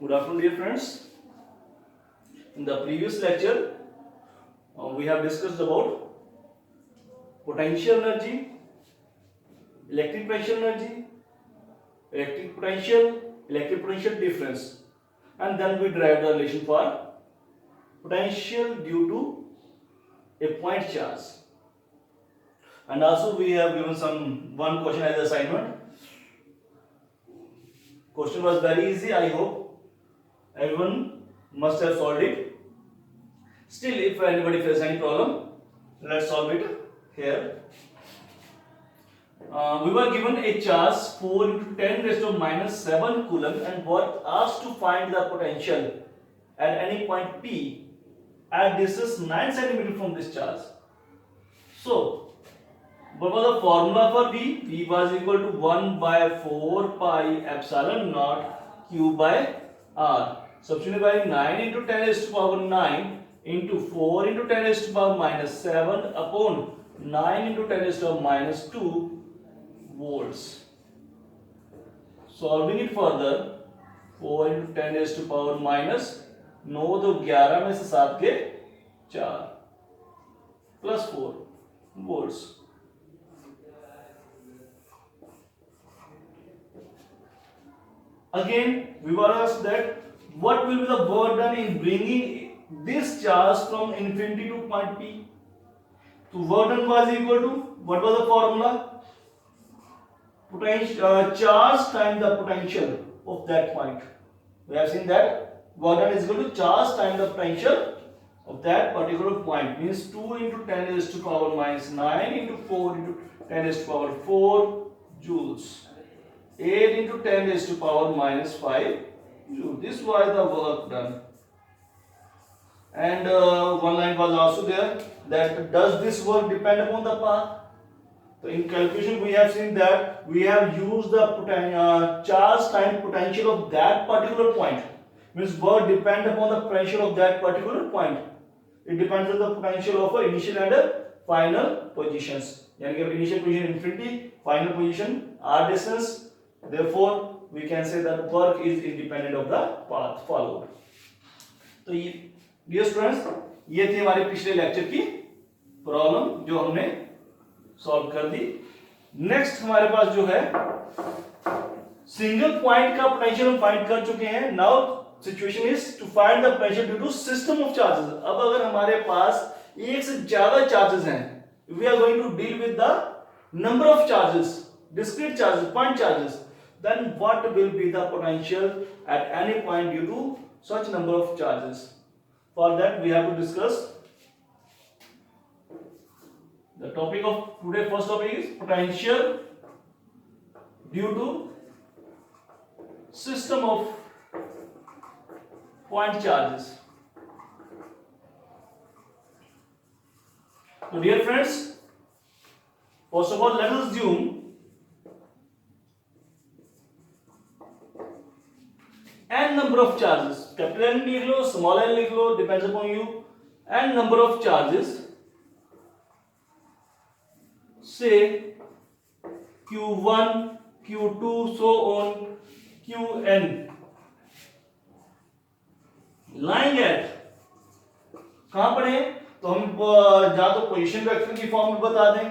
Good afternoon, dear friends. In the previous lecture, we have discussed about potential energy, electric potential energy, electric potential difference, and then we derived the relation for potential due to a point charge. And also we have given one question as assignment. Question was very easy. I hope everyone must have solved it. Still, if anybody faces any problem, let's solve it here. We were given a charge 4 into 10 raised to minus 7 coulomb and were asked to find the potential at any point P at distance 9 cm from this charge. So, what was the formula for V? V was equal to 1 by 4 pi epsilon naught Q by R. Substitute by 9 into 10 raised to power 9 into 4 into 10 raised to power minus 7 upon 9 into 10 raised to power minus 2 volts. Solving it further, 4 into 10 raised to power minus 9 तो 11 में से 7 के 4 plus 4 volts. Again, we were asked that what will be the work done in bringing this charge from infinity to point P. So work done was equal to, what was the formula? Charge times the potential of that point. We have seen that work done is equal to charge times the potential of that particular point. Means 2 into 10 raised to power minus 9 into 4 into 10 raised to power 4 joules. 8 into 10 raised to power minus 5 joules. This was the work done. And one line was also there, that does this work depend upon the path? So in calculation we have seen that we have used the charge times potential of that particular point. Means work depend upon the potential of that particular point. It depends on the potential of initial and final positions. यानी कि initial position infinity, final position r distance. Therefore, we can say that work is independent of the path followed. तो ये dear students, ये थी हमारे पिछले lecture की problem जो हमने सॉल्व कर दी. नेक्स्ट हमारे पास जो है सिंगल पॉइंट का पोटेंशियल हम फाइंड कर चुके हैं. Now situation is to find the potential due to system of charges. अब अगर हमारे पास एक से ज्यादा चार्जेस हैं, we are going to deal with the number of charges, discrete charges, point charges, then what will be the potential at any point due to such number of charges? For that we have to discuss the topic of today. First topic is potential due to system of point charges. So dear friends, first of all let us assume n number of charges. Capital N लिख लो, small n लिख लो, depends upon you. n number of charges, say Q1, Q2, so on, Qn, lying at कहां पर है? तो हम या तो position vector की फॉर्म में बता दें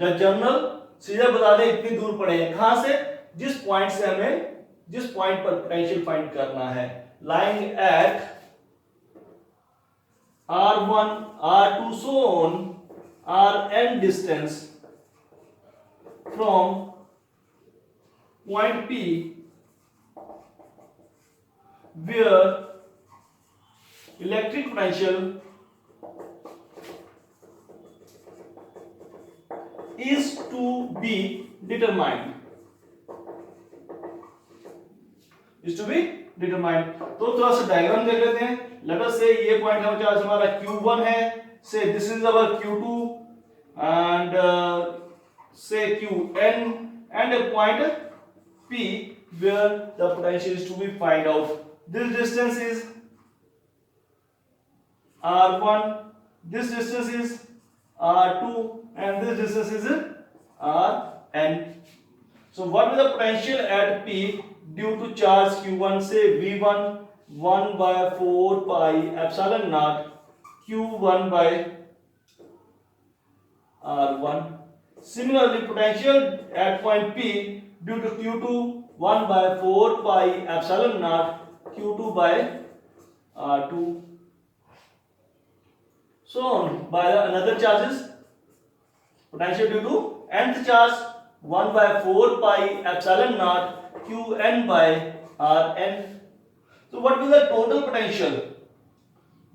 या जर्नल सीधा बता दें इतनी दूर पड़े हैं. कहां से? जिस पॉइंट से हमें जिस पॉइंट पर पोटेंशियल फाइंड करना है. lying at r1, r2, so on, rn distance from point P where electric potential is to be determined. is to be determined. तो थोड़ा सा डायग्राम देख लेते हैं. लेट अस से ये पॉइंट है चार्ज हमारा Q1 है, से this is our Q2 and से Qn and a point P where the potential is to be find out. This distance is R1, this distance is R2 and this distance is Rn. So what is the potential at P due to charge Q1? Say V1 1 by 4 pi epsilon naught Q1 by R1. Similarly, potential at point P due to Q2 1 by 4 pi epsilon naught Q2 by R2. So on by another charges, potential due to nth charge 1 by 4 pi epsilon naught Qn by Rn. So what will the total potential?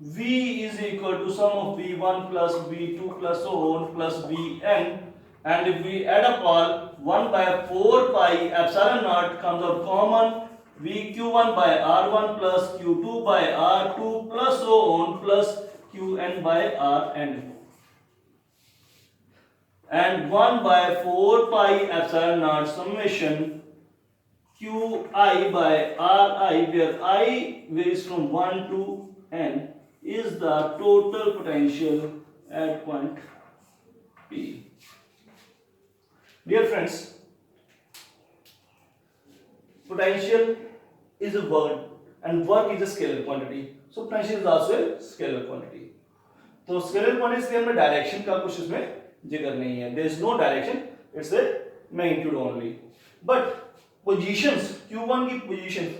V is equal to sum of V1 plus V2 plus so on plus Vn, and if we add up all 1 by 4 pi epsilon naught comes out common, Vq1 by R1 plus Q2 by R2 plus so on plus Qn by Rn, and 1 by 4 pi epsilon naught summation Qi by Ri, where I varies from 1 to n, is the total potential at point P. Dear friends, potential is a word and work is a scalar quantity. So potential is also a scalar quantity. तो scalar quantity के अंदर direction का कुछ इसमें जिक्र नहीं है. There is no direction. It's a magnitude only. But positions, Q1 की positions,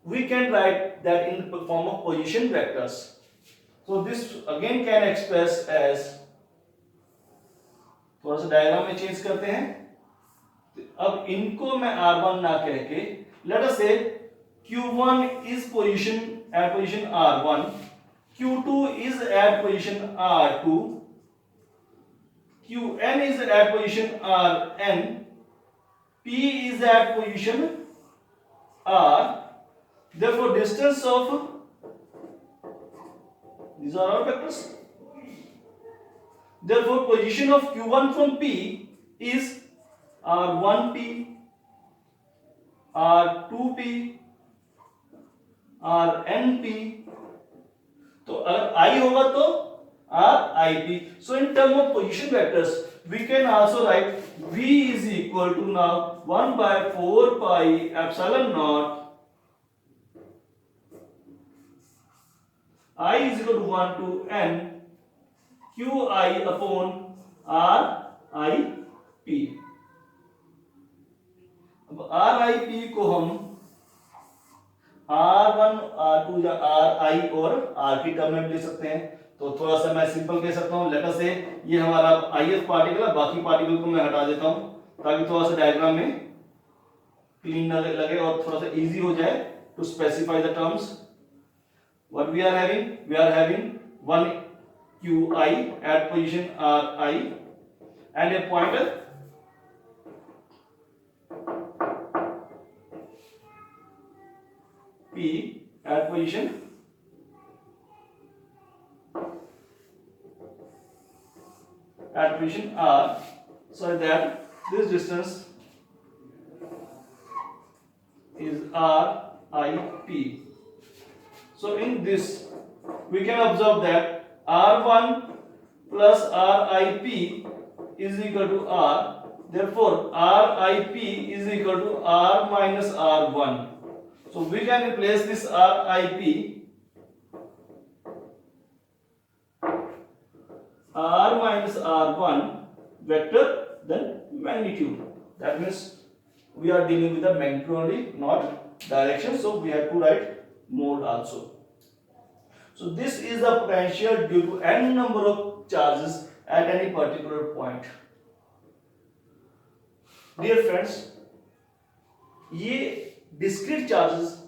we can write that in the form of position vectors. So this again can express as, थोड़ा सा डायग्राम में चेंज करते हैं. अब इनको मैं R1 ना कह के, let us say Q1 is position at position R1, Q2 is at position R2, Qn is at position Rn, P is at position R. Therefore distance of, these are our vectors. Therefore position of Q1 from P is R1P, R2P, RnP. तो अगर I होगा तो RIP. So in terms of position vectors, we can also write V is equal to now 1 by 4 pi epsilon naught I is equal to 1 to n Qi upon RIP. अब RIP को हम R1, R2 या RI और R की term में ले सकते हैं. तो थोड़ा सा मैं सिंपल कह सकता हूँ, लेट अस से ये हमारा ith पार्टिकल है, बाकी पार्टिकल को मैं हटा देता हूँ ताकि थोड़ा सा डायग्राम में क्लीन लगे और थोड़ा सा इजी हो जाए to specify the terms. What we are having? We are having one Qi at position Ri and a pointer P at position R, so that this distance is RIP. So in this we can observe that R1 plus RIP is equal to R. Therefore RIP is equal to R minus R1. So we can replace this RIP R minus R1 vector then magnitude. That means we are dealing with the magnitude only, not direction. So we have to write mode also. So this is the potential due to n number of charges at any particular point. Dear friends, ये discrete charges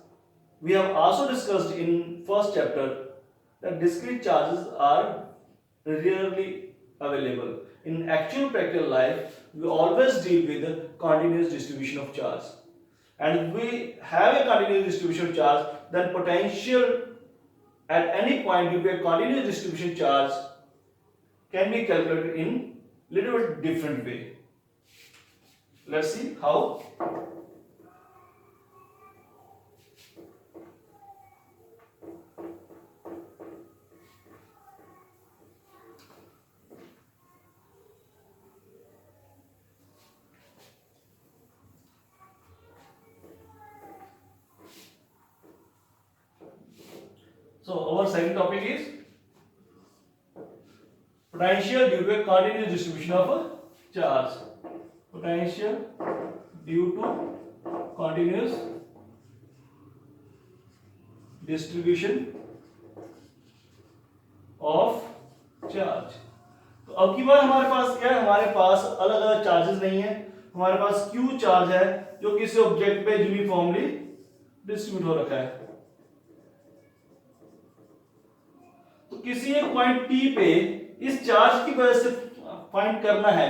we have also discussed in first chapter that discrete charges are rarely available. In actual practical life, we always deal with the continuous distribution of charge. And if we have a continuous distribution of charge, then potential at any point due to a continuous distribution charge can be calculated in little bit different way. Let's see how. our second topic is potential due to a continuous distribution of charge. Potential due to continuous distribution of charge. तो अब की बार हमारे पास क्या है, हमारे पास अलग अलग charges नहीं है, हमारे पास क्यू चार्ज है जो किसी ऑब्जेक्ट पे यूनिफॉर्मली डिस्ट्रीब्यूट हो रखा है. तो किसी एक पॉइंट P पे इस चार्ज की वजह से फाइंड करना है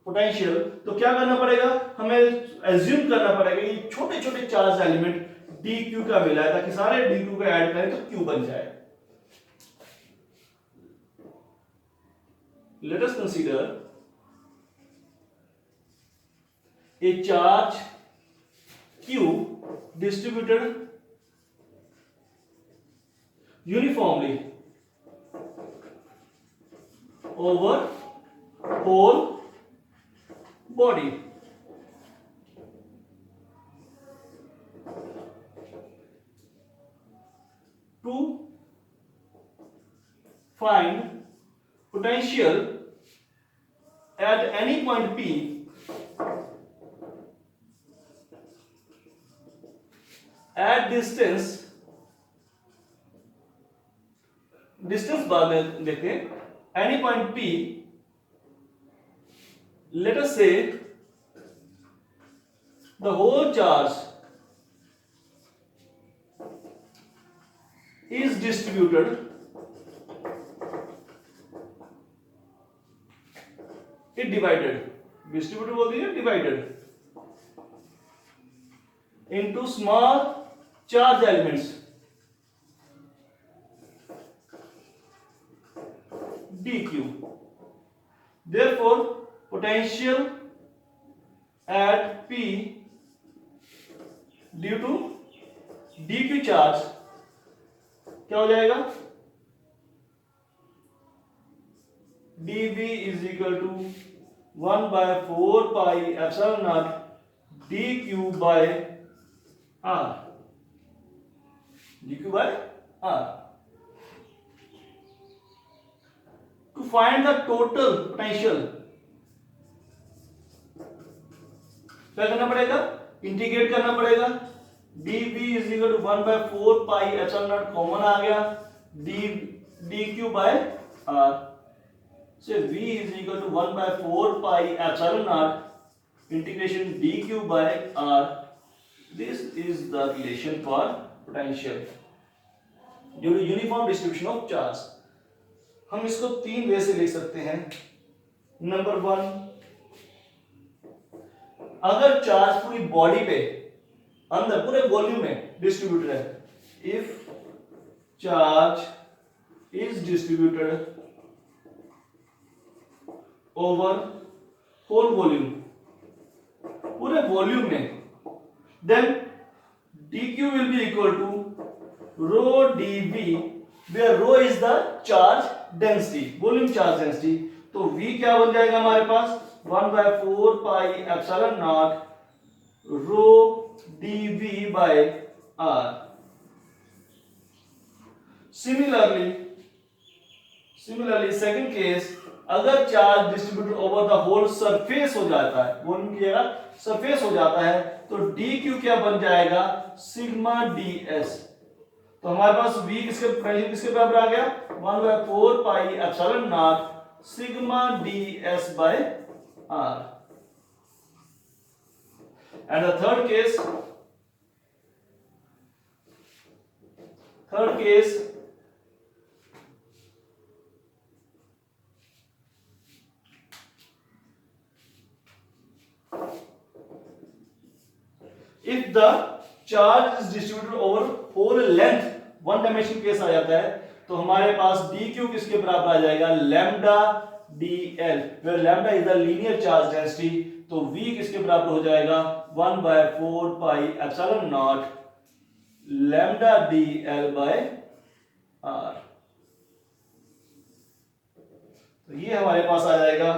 पोटेंशियल, तो क्या करना पड़ेगा, हमें एज्यूम करना पड़ेगा ये छोटे छोटे चार्ज एलिमेंट dq का मिला है, ताकि सारे dq को ऐड करें तो q बन जाए. Let us consider a charge q distributed uniformly over whole body. To find potential at any point P at distance बाद में देखते हैं. Any point P, let us say the whole charge is distributed distributed बोल दीजिए, divided into small charge elements dq. Therefore potential at P due to dq charge क्या हो जाएगा, dv is equal to 1 by 4 pi epsilon naught dq by r. dq by r. To find the total potential क्या करना पड़ेगा, integrate करना पड़ेगा. dv is equal to 1 by 4 pi epsilon naught common आ गया, dq by r. So v is equal to 1 by 4 pi epsilon naught integration dq by r. This is the relation for potential due to uniform distribution of charge. हम इसको तीन वे से लिख सकते हैं. Number one, अगर चार्ज पूरी body पे अंदर पूरे वॉल्यूम में डिस्ट्रीब्यूटेड है, if charge is distributed over whole volume, पूरे वॉल्यूम में, then dq will be equal to rho dv, where rho is the charge density, volume charge density. तो v क्या बन जाएगा हमारे पास, 1 by 4 pi epsilon naught rho dv by r. Similarly second case, अगर charge distributed over the whole surface हो जाता है, volume की जगह सरफेस हो जाता है, तो dq क्या बन जाएगा, सिग्मा ds. तो हमारे पास v किसके बराबर आ गया, 1 by 4 pi epsilon naught sigma ds by r. And the third case, if the charge is distributed over whole length, one dimension case आ जाता है, तो हमारे पास dq किसके बराबर आ जाएगा, lambda dl, where lambda is the linear charge density. तो v किसके बराबर हो जाएगा, 1 by 4 pi epsilon naught lambda dl by r. तो ये हमारे पास आ जाएगा,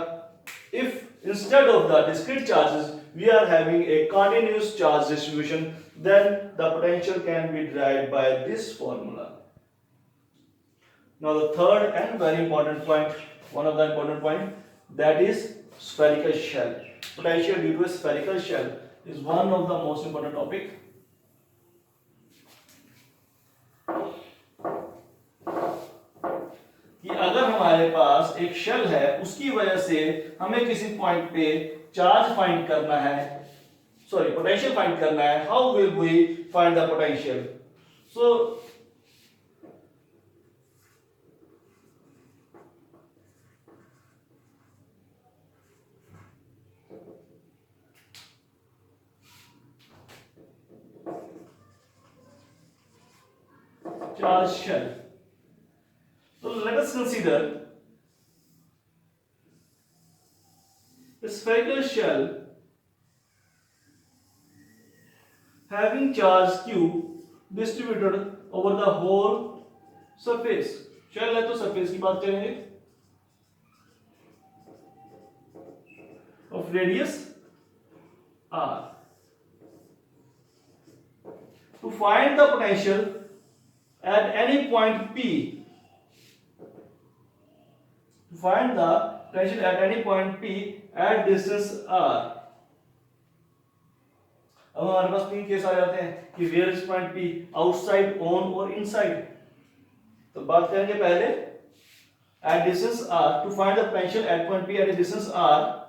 if instead of the discrete charges we are having a continuous charge distribution, then the potential can be derived by this formula. Now the third and very important point, one of the important point, that is spherical shell. Potential due to a spherical shell is one of the most important topic. कि अगर हमारे पास एक shell है, उसकी वजह से हमें किसी पॉइंट पे चार्ज फाइंड करना है, सॉरी पोटेंशियल फाइंड करना है. How will we find the potential? So charge shell. So let us consider a spherical shell having charge Q distributed over the whole surface. Shell है तो surface की बात करेंगे of radius r. To find the potential at any point P, to find the potential at any point P at distance r. अब हमारे पास तीन case आ जाते हैं कि where is point P, outside, on और inside. तो बात करेंगे पहले at distance r. To find the potential at point P at a distance r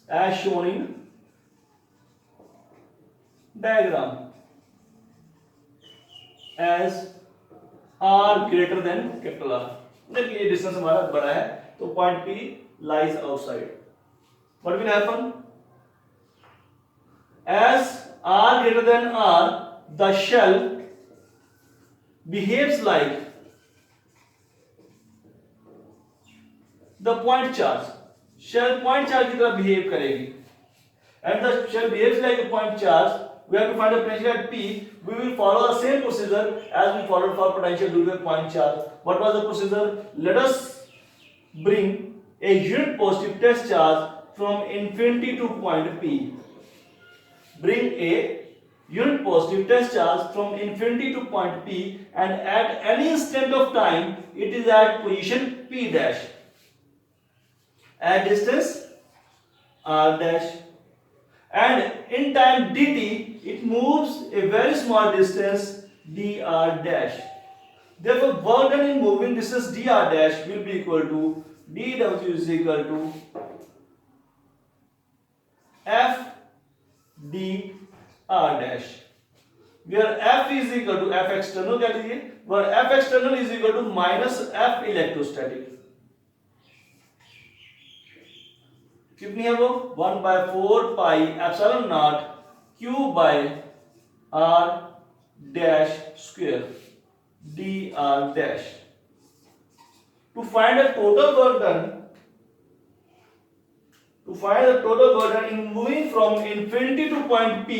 as shown in diagram. As r greater than capital R. देखिए ये distance हमारा बड़ा है तो point P lies outside. What will happen? As r greater than r, the shell behaves like the point charge. Shell point charge की तरह behave करेगी. And the shell behaves like a point charge. We have to find the potential at P. We will follow the same procedure as we followed for potential due to a point charge. What was the procedure? Let us bring a unit positive test charge from infinity to point P. Bring a unit positive test charge from infinity to point P, and at any instant of time it is at position P dash at distance r dash, and in time dt it moves a very small distance dr dash. Therefore work done in moving distance dr dash will be equal to dw is equal to f dr dash, where f is equal to f external कह लीजिए, where f external is equal to minus f electrostatic. कितनी है वो? 1/4 pi epsilon not q by r dash square dr dash. To find the total work done, in moving from infinity to point P,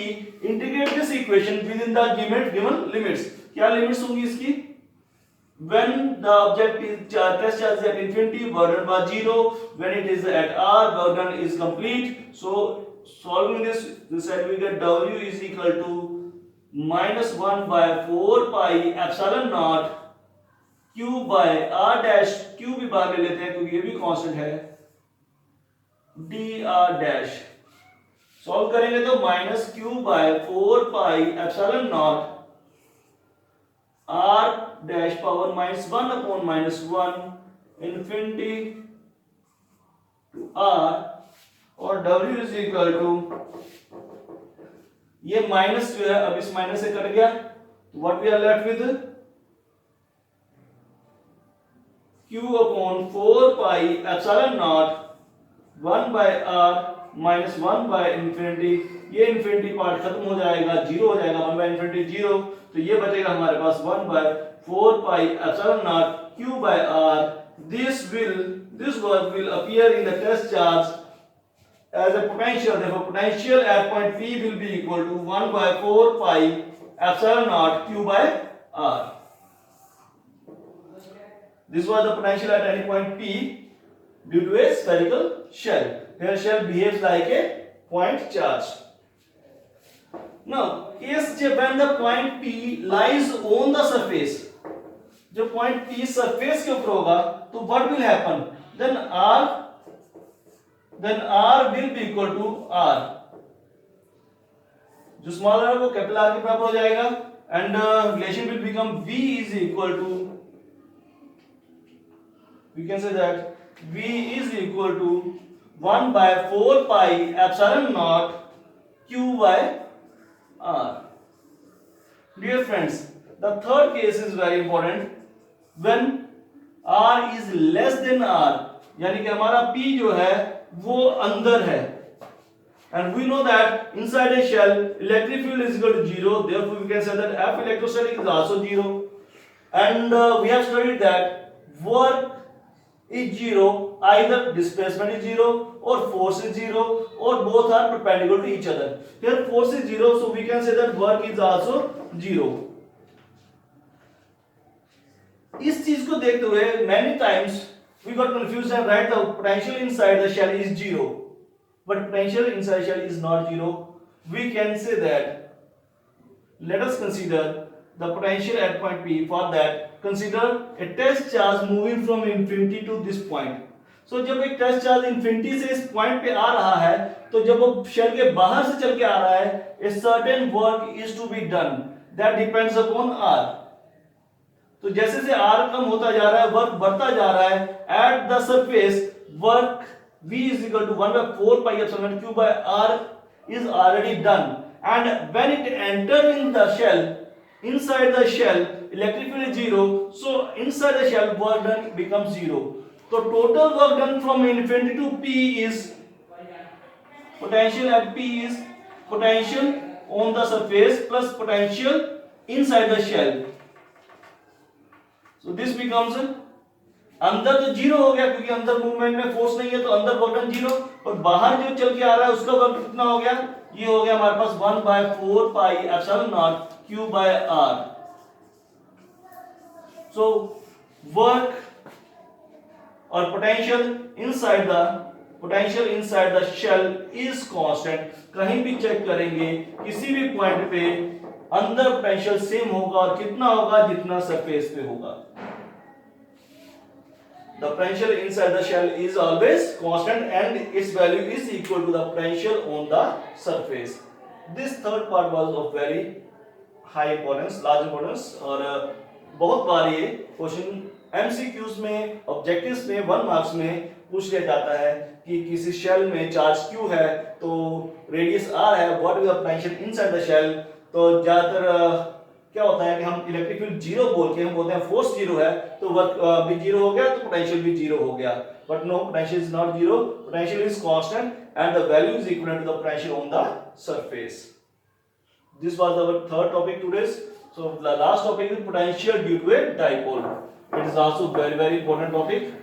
integrate this equation within the given limits. क्या limits होंगी इसकी? When the object is test charge is at infinity, work done was 0. When it is at r, work done is complete. So solving this side we get w is equal to minus 1/4 pi epsilon naught q by r dash. q भी बाहर ले लेते हैं क्योंकि ये भी constant है, dr dash. Solve करेंगे तो minus q/4 pi epsilon not r dash power -1/-1 infinity to r, और w is equal to, ये माइनस जो है अब इस माइनस से कट गया, what we are left with q/4 pi epsilon nought 1/r minus 1/infinity. ये इंफिनिटी पार्ट खत्म हो जाएगा, जीरो हो जाएगा, 1/infinity जीरो, तो ये बचेगा हमारे पास 1/4 pi epsilon not q by r. This work will appear in the test charge as a potential. Therefore potential at point P will be equal to 1/4 pi epsilon naught q by r. This was the potential at any point P due to a spherical shell. Here shell behaves like a point charge. Now case when the point P lies on the surface, जो point P surface के ऊपर होगा तो what will happen, then R will be equal to R, जो small r है वो capital R के बराबर हो जाएगा and relation will become V is equal to, we can say that V is equal to 1 by 4 pi epsilon naught Q by R. Dear friends, the third case is very important. When R is less than R, यानी कि हमारा P जो है वो अंदर है, and we know that inside a shell electric field is equal to 0, therefore we can say that F electrostatic is also 0, and we have studied that work is 0, either displacement is 0 or force is 0 or both are perpendicular to each other. Here force is 0, so we can say that work is also 0. इस चीज को देखते हुए many times we got confused and write the potential inside the shell is 0, but potential inside shell is not 0. We can say that, let us consider the potential at point P. For that, consider a test charge moving from infinity to this point. So जब एक test charge infinity से इस point पे आ रहा है, तो जब वो शेल के बाहर से चल के आ रहा है, a certain work is to be done that depends upon R. तो जैसे से R कम होता जा रहा है, वर्क बढ़ता जा रहा है, at the surface work V is equal to 1 by 4 pi epsilon Q by R is already done, and when it enters in the shell, inside the shell electric field is 0, so inside the shell work done becomes 0. So total work done from infinity to P is potential at P is potential on the surface plus potential inside the shell. So this becomes, अंदर तो 0 हो गया क्योंकि अंदर movement में force नहीं है, तो अंदर वर्क डन 0, और बाहर जो चल के आ रहा है उसका वर्क कितना हो गया, ये हो गया हमारे पास 1 by 4 pi epsilon naught Q by R. So work or potential inside the shell is constant. कहीं भी चेक करेंगे किसी भी पॉइंट पे अंदर पोटेंशियल सेम होगा, और कितना होगा, जितना सरफेस पे होगा. The potential inside the shell is always constant and its value is equal to the potential on the surface. This third part was of very high importance, large importance, और बहुत बार ये क्वेश्चन MCQs में, objectives में, 1 marks में पूछ लिया जाता है कि किसी शेल में चार्ज Q है तो रेडियस R है, what is the potential inside the shell. तो ज्यादातर क्या होता है कि हम इलेक्ट्रिक फील्ड 0 बोल के हम बोलते हैं फोर्स 0 है तो वर्क भी 0 हो गया, तो पोटेंशियल भी 0 हो गया, but no, potential is not 0, potential is constant and the value is equal to the potential on the surface. This was our third topic today. So the last topic is potential due to a dipole. It is also very important topic.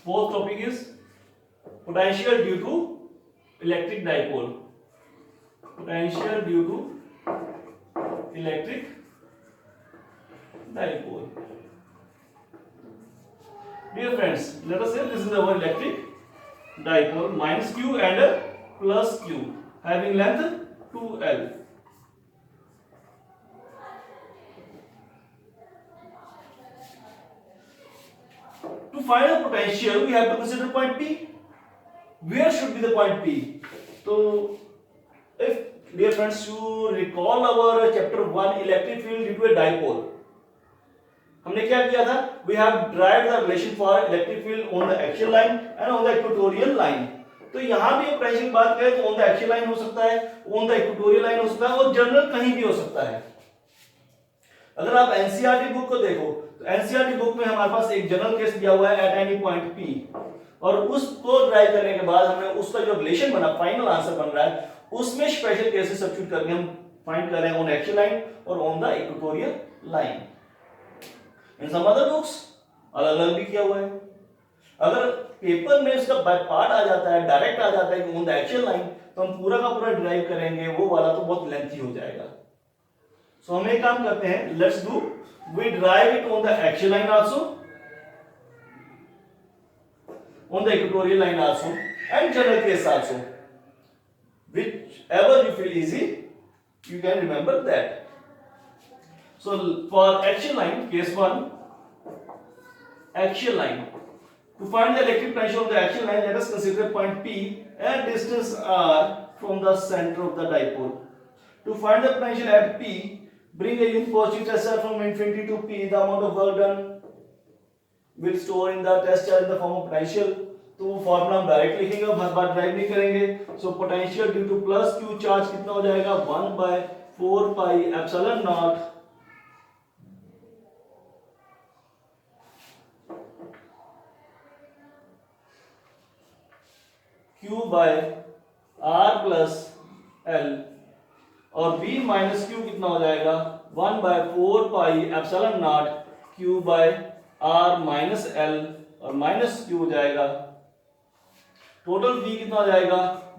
Fourth topic is potential due to electric dipole. Potential due to electric dipole. Dear friends, let us say this is our electric dipole minus Q and plus Q having length 2L. To find the potential, we have to consider point P. Where should be the point P? So, if dear friends, you recall our chapter 1 electric field due to a dipole, हमने क्या किया था? We have derived the relation for electric field on the axial line and on the equatorial line. तो यहाँ भी potential की बात करें तो on the axial line हो सकता है, on the equatorial line हो सकता है, और जनरल कहीं भी हो सकता है. अगर आप एनसीईआरटी बुक को देखो तो एनसीईआरटी बुक में हमारे पास एक जनरल केस दिया हुआ है एट एनी पॉइंट P, और उसको ड्राइव करने के बाद हमने उसका जो रिलेशन बना, फाइनल आंसर बन रहा है, उसमें स्पेशल केसेस सब्स्टिट्यूट करके हम फाइंड कर रहे हैं ऑन एक्सियल लाइन और on the equatorial line. In some other books अलग अलग भी किया हुआ है. अगर पेपर में इसका बाय पार्ट आ जाता है, डायरेक्ट आ जाता है कि ऑन द एक्सियल लाइन, तो हम पूरा का पूरा ड्राइव करेंगे, वो वाला तो बहुत लेंथी हो जाएगा. सो हम एक काम करते हैं, let's do, we drive it on the axial line also, on the equatorial line also, and general case also. Whichever you feel easy, you can remember that. So for axial line, case 1, axial line. To find the electric potential of the axial line, let us consider point P and distance r from the center of the dipole. To find the potential at P, bring a unit positive test charge from infinity to P. The amount of work done will store in the test charge in the form of potential. तो वो formula हम direct लिखेंगे, हर बार drive नहीं करेंगे. So potential due to plus Q charge कितना हो जाएगा, 1/4 pi epsilon not Q by R plus L, और v माइनस क्यू कितना हो जाएगा, 1/4 pi epsilon not Q by R minus L, और माइनस क्यू हो जाएगा, टोटल v कितना हो जाएगा,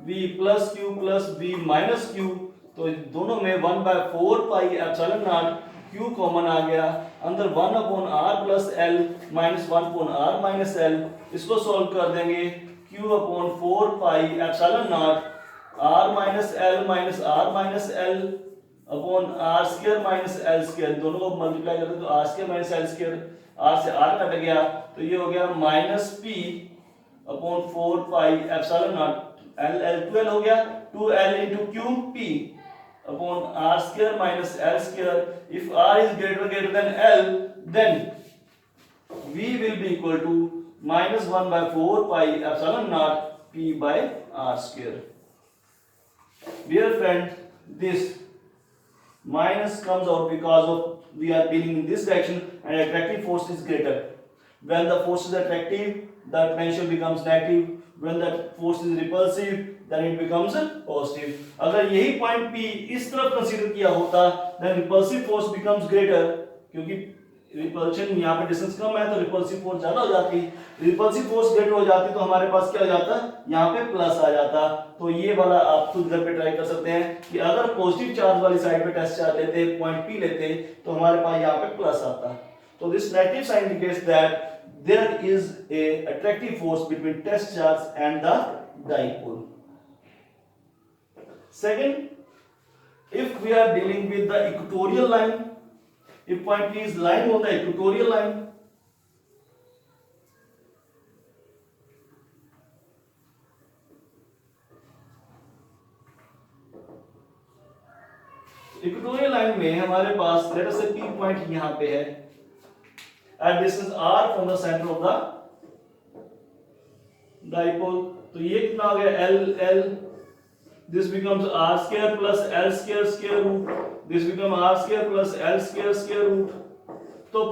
v प्लस क्यू प्लस v माइनस क्यू. तो दोनों में 1/4 pi epsilon not q common आ गया, अंदर 1/r plus L minus 1/r minus L. इसको सॉल्व कर देंगे, q/4 pi epsilon not r minus L minus r minus L upon r square minus L square. दोनों को मल्टीप्लाई करते तो r square minus L square, r से r cut गया तो ये हो गया minus p upon 4 pi epsilon naught L L 12 हो गया, 2l into q p upon r square minus l square. If r is greater than l, then v will be equal to minus 1/4 pi epsilon naught p by r square. Dear friend, this minus comes out because of we are dealing in this direction and attractive force is greater. When the force is attractive, the potential becomes negative. When the force is repulsive, then it becomes positive. अगर यही point P इस तरफ consider किया होता, then repulsive force becomes greater, क्योंकि repulsion यहाँ पे distance कम है तो रिपल्सिव फोर्स ज्यादा हो जाती. रिपल्सिव फोर्स ग्रेटर हो जाती तो हमारे पास क्या हो जाता, यहाँ पे प्लस आ जाता. तो ये वाला आप खुद घर पे ट्राई कर सकते हैं कि अगर पॉजिटिव चार्ज वाली साइड पे टेस्ट चार्ज लेते, पॉइंट P लेते, तो हमारे पास यहाँ पे प्लस आता. तो this negative sign indicates that there is a attractive force between test charge and the dipole. Second, if we are dealing with the equatorial line, if point P is lying on the equatorial line, equatorial line में हमारे पास let us से P point यहाँ पे है and this is r from the center of the dipole. तो ये कितना हो गया, l l, this becomes r square plus l square square root, this becomes r square plus l square square root. तो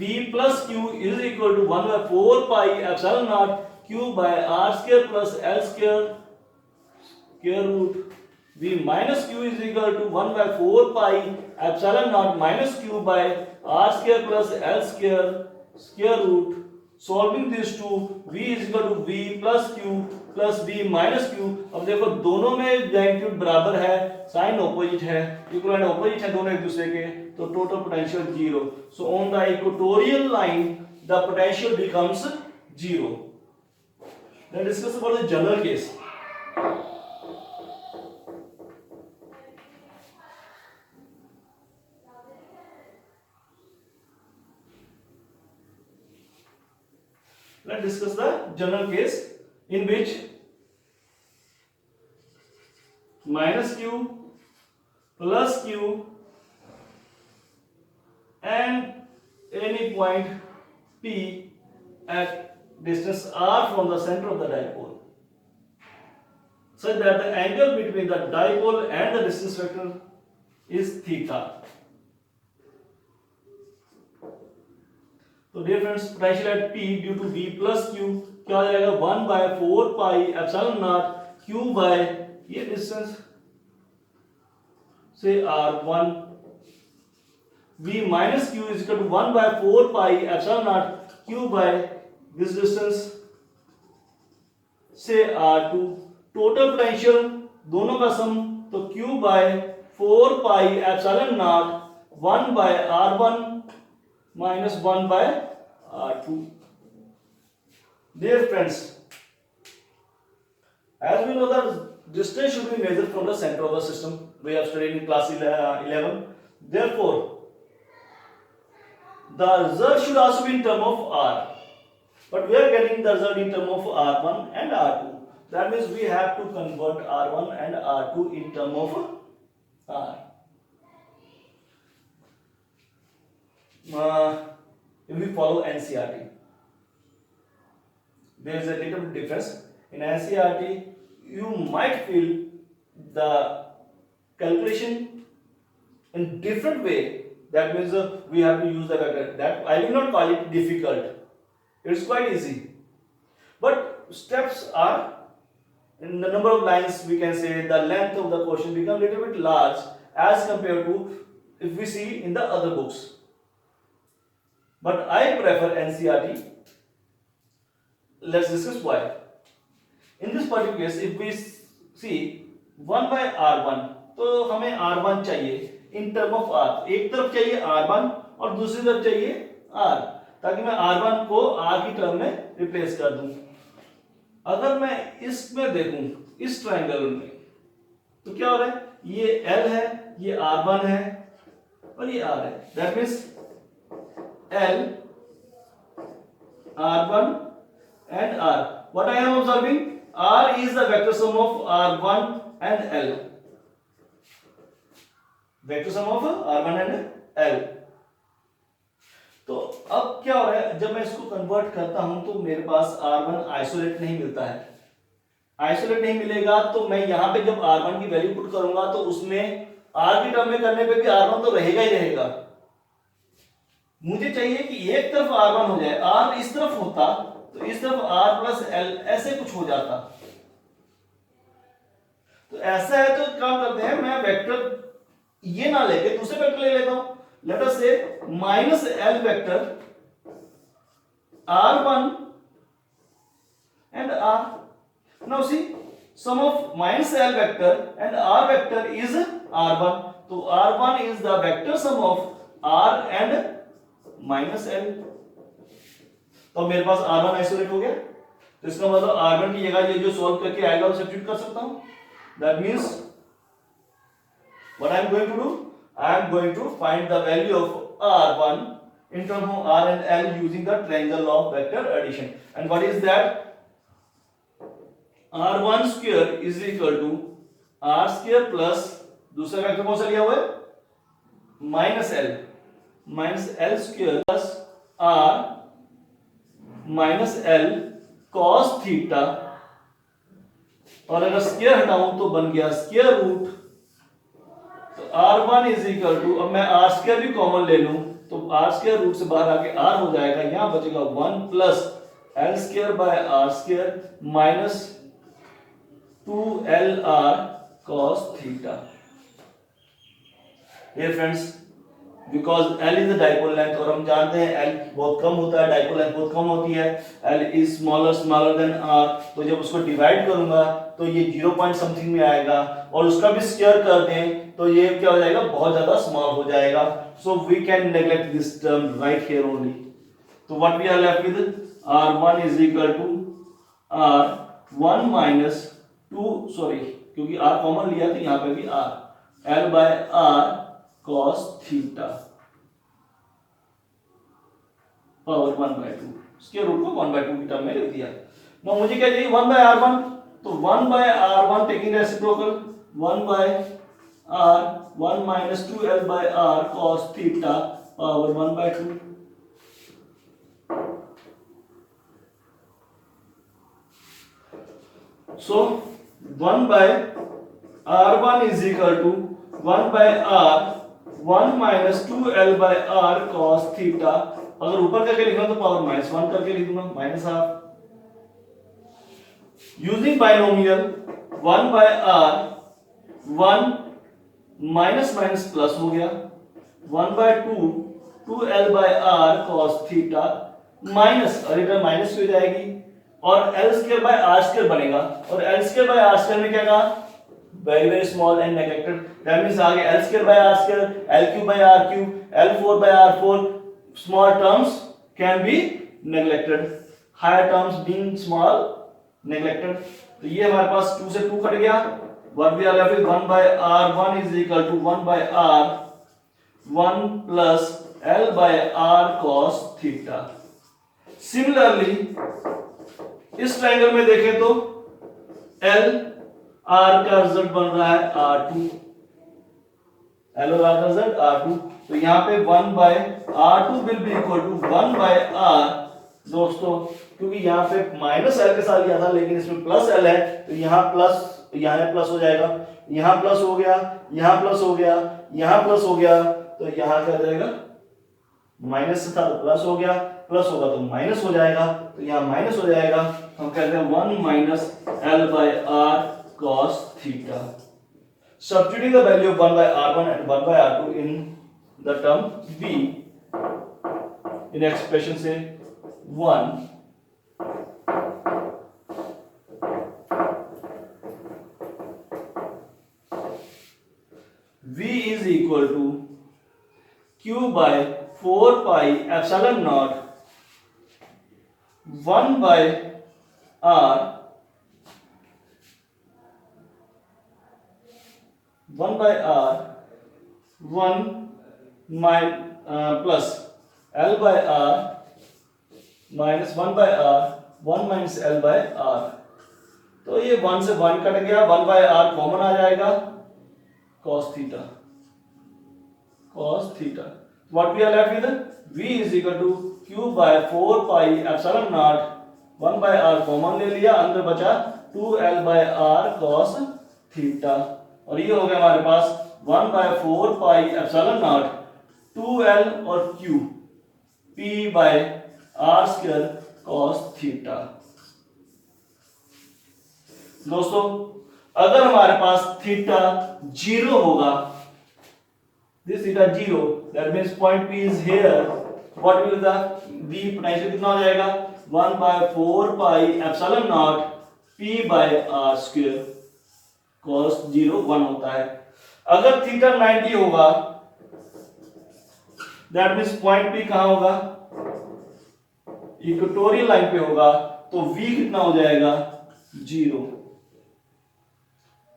v plus q is equal to 1/4 pi epsilon naught q by r square plus l square square root. v minus q is equal to 1/4 pi epsilon naught minus q by r square plus l square square root. Solving these two, v is equal to v plus q plus v minus q. अब देखो दोनों में magnitude बराबर है, sign opposite है, equal and opposite है दोनों एक दूसरे के, तो total potential 0. So on the equatorial line the potential becomes 0. Let's discuss about the general case. Let's discuss the general case in which minus q plus q and any point P at distance r from the center of the dipole, such that the angle between the dipole and the distance vector is theta. तो dear friends, potential at P due to V plus Q क्या हो जाएगा, 1/4 pi epsilon not Q by ये distance से R1, V minus Q is equal to 1/4 pi epsilon not Q by this distance से R2. Total potential दोनों का sum तो Q बाय 4 pi epsilon naught 1 by r1 minus 1 by r2. Dear friends, as we know that distance should be measured from the center of the system. We have studied in class 11. Therefore, the result should also be in term of r. But we are getting the result in term of r1 and r2. That means we have to convert r1 and r2 in term of r. If we follow NCERT, there is a little bit difference. In NCERT, you might feel the calculation in different way. That means we have to use the vector. That I will not call it difficult. It's quite easy. But steps are, in the number of lines, we can say the length of the question become little bit large as compared to if we see in the other books. But I prefer NCERT. Let's discuss why. In this particular case, if we see 1 by r1, तो हमें r1 चाहिए in term of r. एक तरफ चाहिए r1 और दूसरी तरफ चाहिए r, ताकि मैं r1 को r की टर्म में रिप्लेस कर दूं. अगर मैं इसमें देखूं इस ट्रायंगल में, तो क्या हो रहा है, ये L है, ये r1 है और ये r है. That means L, r1 and r. What I am observing? R is the vector sum of r1 and L. Vector sum of r1 and L. तो अब क्या हो रहा है, जब मैं इसको कन्वर्ट करता हूं तो मेरे पास r1 आइसोलेट नहीं मिलता है. आइसोलेट नहीं मिलेगा तो मैं यहां पे जब r1 की वैल्यू पुट करूंगा तो उसमें r की टर्म में करने पे भी r1 तो रहेगा ही रहेगा. मुझे चाहिए कि एक तरफ r1 हो जाए, r इस तरफ होता तो इस तरफ r प्लस l ऐसे कुछ हो जाता. तो ऐसा है तो काम करते हैं, मैं वेक्टर ये ना लेके दूसरे वेक्टर ले लेता हूं. लेट अस से minus l vector r1 and r. Now see, sum of minus l vector and r vector is r1. तो r1 is the vector sum of r and minus l. तो मेरे पास r1 isolate हो गया, तो इसका मतलब r1 की जगह ये जो सॉल्व करके आएगा वो सब्स्टिट्यूट कर सकता हूं. That means what I am going to do, I am going to find the value of r1 in terms of r and l using the triangle of vector addition. And what is that? r1 square is equal to r square plus दूसरा vector कौन सा लिया हुआ है, minus l square plus r minus l cos theta, और अगर square हटाऊं तो बन गया स्क्वायर रूट. तो r1 इज इक्वल टू, अब मैं r स्क्वायर भी कॉमन ले लूं तो r स्क्वायर रूट से बाहर आके r हो जाएगा, यहां बचेगा 1 plus l square by r square minus 2lr cos theta. Dear friends, because L is the dipole length और हम जानते हैं L बहुत कम होता है, डाइपोल लेंथ बहुत कम होती है. L is smaller than R. तो जब उसको डिवाइड करूंगा तो ये 0 पॉइंट समथिंग में आएगा, और उसका भी स्क्वायर कर दें तो ये क्या हो जाएगा, बहुत ज्यादा स्मॉल हो जाएगा. So we can neglect this term right here only. तो what we are left with, R1 is equal to R1 minus 2, sorry क्योंकि R कॉमन लिया तो यहां पे भी R, L by R cos theta power 1/2. Square root को 1/2 की टर्म में लिख दिया. now मुझे क्या चाहिए, 1/r1. तो 1/r1 taking reciprocal 1/r1 minus 2l/r cos theta power 1/2. so 1/r1 is equal to 1/r1 minus 2l/r cos theta. अगर ऊपर करके लिखना तो पावर -1 करके लिख दूंगा, minus half. Using binomial 1/r 1 minus minus plus हो गया, 1/2 2l/r cos थीटा माइनस, और इधर माइनस हो जाएगी और l square by r square बनेगा. और l square by r square में क्या कहा, very small and neglected. That means आगे L square by R square, L cube by R cube, L4 by R4. Small terms can be neglected. Higher terms being small, neglected. तो ये हमारे पास 2 से 2 cut गया. What we are left with 1 by R1 is equal to 1 by R 1 plus L by R cos theta. Similarly, इस triangle में देखें तो L R का रिजल्ट बन रहा है R2. L और R का रिजल्ट R2. तो यहाँ पे 1 by R2 will be equal to 1 by R. दोस्तों क्योंकि यहाँ पे माइनस L के साथ लिया था लेकिन इसमें प्लस L है तो यहाँ प्लस हो जाएगा, यहाँ प्लस हो गया, यहाँ प्लस हो गया, यहाँ प्लस हो गया, तो यहाँ क्या जाएगा माइनस था तो प्लस हो गया, प्लस होगा तो माइनस हो जाएगा, तो यहाँ माइनस हो जाएगा. हम कहते हैं 1 minus L by R cos theta. Substituting the value of 1 by R1 and 1 by R2 in the term V in expression say 1 V is equal to Q by 4 pi epsilon naught 1 by R 1 by R 1 plus L by R minus 1 by R 1 minus L by R. तो ये 1 से 1 cut गया, 1 by R common आ जाएगा cos theta. What we are left with? V is equal to Q by 4 pi epsilon naught 1 by R common ले लिया, अंदर बचा 2L by R cos theta. और ये हो गया हमारे पास 1 by 4 pi epsilon naught 2L और Q P by R square cos theta. दोस्तों अगर हमारे पास थीटा 0 होगा, this theta 0, that means point P is here, what will the V potential कितना हो जाएगा 1 by 4 pi epsilon naught P by R square cos 0 1 होता है. अगर थीटा 90 होगा, that means point P कहाँ होगा इक्वेटोरियल लाइन पे होगा, तो V कितना हो जाएगा 0.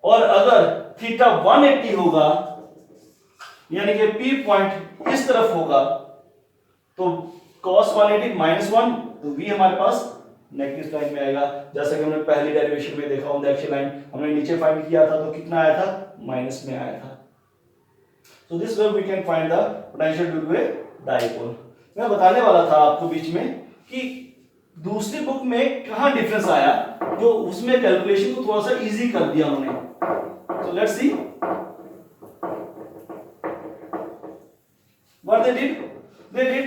और अगर थीटा 180 होगा यानी कि P पॉइंट इस तरफ होगा तो cos 180 -1, तो V हमारे पास नेगेटिव साइड में आएगा. जैसा कि हमने पहली डेरिवेशन में देखा, ऑन द एक्सियल लाइन हमने नीचे फाइंड किया था तो कितना आया था माइनस में आया था. So this way we can find the potential due to a dipole. मैं बताने वाला था आपको बीच में कि दूसरी बुक में कहां डिफरेंस आया, जो उसमें कैलकुलेशन को थोड़ा सा इजी कर दिया उन्होंने. So let's see what they did. They did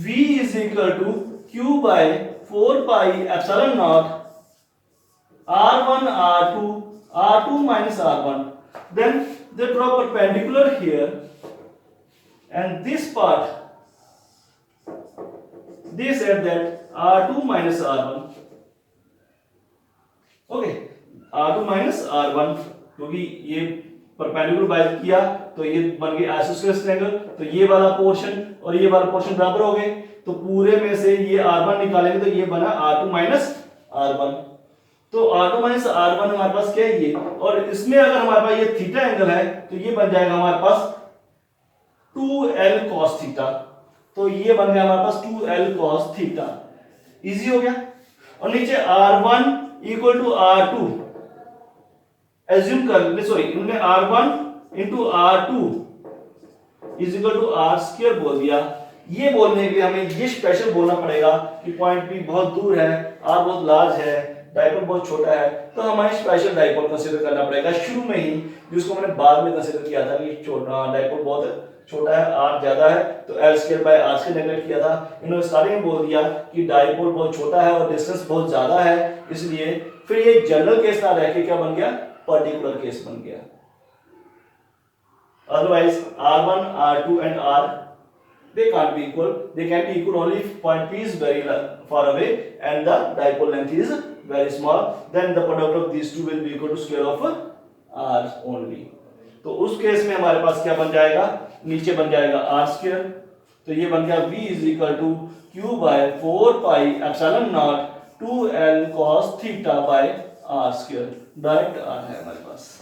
V is equal to Q by 4 pi epsilon naught R1 R2 minus R1. Then they draw perpendicular here, and this part they said that R2 minus R1. Okay, R2 minus R1, क्योंकि ये perpendicular by किया तो ये बन गई isosceles triangle. तो ये वाला पोर्शन और ये वाला पोर्शन बराबर हो गए, तो पूरे में से ये R1 निकालेंगे तो ये बना R2 minus R1. तो R2 minus R1 हमारे पास क्या है ये, और इसमें अगर हमारे पास ये थीटा एंगल है तो ये बन जाएगा हमारे पास 2L cos थीटा. तो ये बन गया हमारे पास 2L cos थीटा. इजी हो गया. और नीचे R1 equal to R2 assume कर ले, सॉरी इन्होंने R1 into R2 is equal to R square बोल दिया. ये बोलने के लिए हमें ये स्पेशल बोलना पड़ेगा कि पॉइंट P बहुत दूर है, R बहुत लार्ज है, डाइपोल बहुत छोटा है, तो हमें स्पेशल डाइपोल कंसीडर करना पड़ेगा शुरू में ही, जिसको मैंने बाद में कंसीडर किया था कि छोटा डाइपोल बहुत छोटा है, R ज्यादा है, तो L square by R square neglect किया था. इन्होंने स्टार्टिंग में बोल दिया कि डाइपोल बहुत छोटा है और डिस्टेंस बहुत ज्यादा है, इसलिए फिर ये जनरल केस ना रह के क्या बन गया पर्टिकुलर केस बन गया. Otherwise R1 R2 and R they can't be equal. They can be equal only if point P is very far away and the dipole length is very small. Then the product of these two will be equal to square of R only. तो उस case में हमारे पास क्या बन जाएगा, नीचे बन जाएगा आर स्क्वायर, तो ये बन गया v is equal to Q by 4 pi epsilon nought 2l cos theta by R square, direct R है हमारे पास।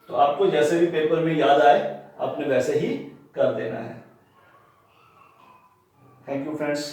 तो आपको जैसे भी पेपर में याद आए आपने वैसे ही कर देना है। Thank you friends.